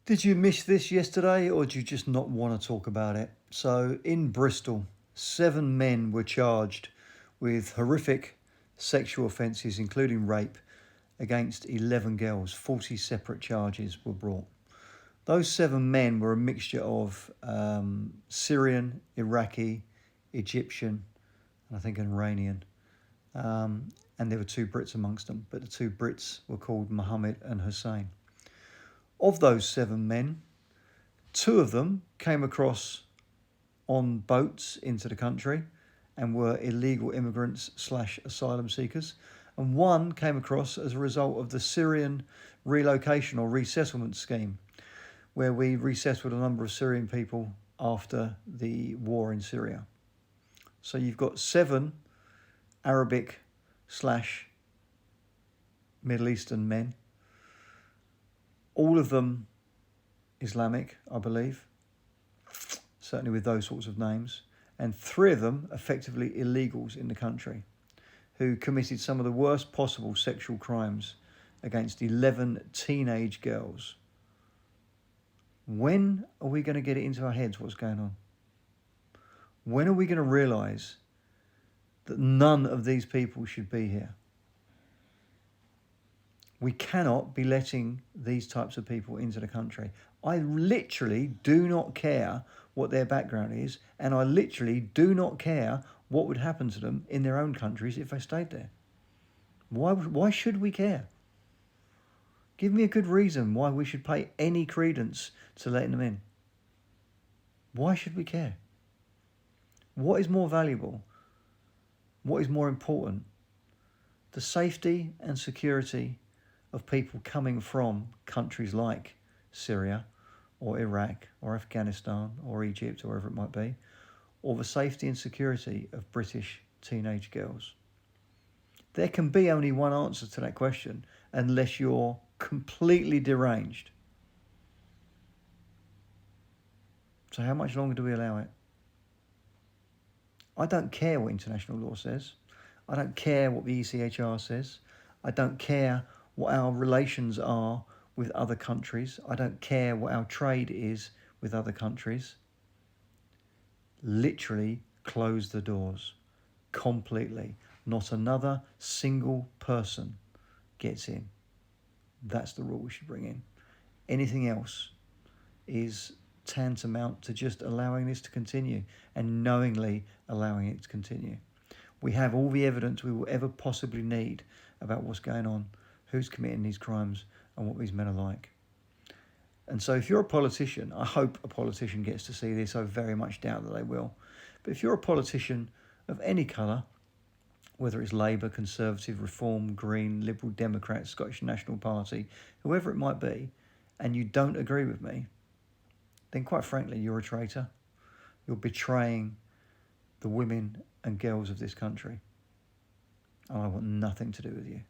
Did you miss this yesterday, or do you just not want to talk about it? So, in Bristol, 7 men were charged with horrific sexual offences, including rape, against 11 girls. 40 separate charges were brought. Those 7 men were a mixture of Syrian, Iraqi, Egyptian, and I think an Iranian. And there were 2 Brits amongst them, but the 2 Brits were called Mohammed and Hussein. Of those 7 men, 2 of them came across on boats into the country and were illegal immigrants / asylum seekers. And 1 came across as a result of the Syrian relocation or resettlement scheme, where we resettled a number of Syrian people after the war in Syria. So you've got 7 Arabic / Middle Eastern men, all of them Islamic, I believe, certainly with those sorts of names, and 3 of them effectively illegals in the country who committed some of the worst possible sexual crimes against 11 teenage girls. When are we going to get it into our heads what's going on? When are we going to realise that none of these people should be here? We cannot be letting these types of people into the country. I literally do not care what their background is, and I literally do not care what would happen to them in their own countries if they stayed there. Why should we care? Give me a good reason why we should pay any credence to letting them in. Why should we care? What is more valuable? What is more important? The safety and security of people coming from countries like Syria or Iraq or Afghanistan or Egypt or wherever it might be, or the safety and security of British teenage girls? There can be only one answer to that question unless you're completely deranged. So how much longer do we allow it? I don't care what international law says. I don't care what the ECHR says. I don't care what our relations are with other countries. I don't care what our trade is with other countries. Literally close the doors completely. Not another single person gets in. That's the rule we should bring in. Anything else is tantamount to just allowing this to continue and knowingly allowing it to continue. We have all the evidence we will ever possibly need about what's going on, who's committing these crimes, and what these men are like. And so if you're a politician, I hope a politician gets to see this. I very much doubt that they will. But if you're a politician of any colour, whether it's Labour, Conservative, Reform, Green, Liberal, Democrat, Scottish National Party, whoever it might be, and you don't agree with me, then quite frankly, you're a traitor. You're betraying the women and girls of this country. And I want nothing to do with you.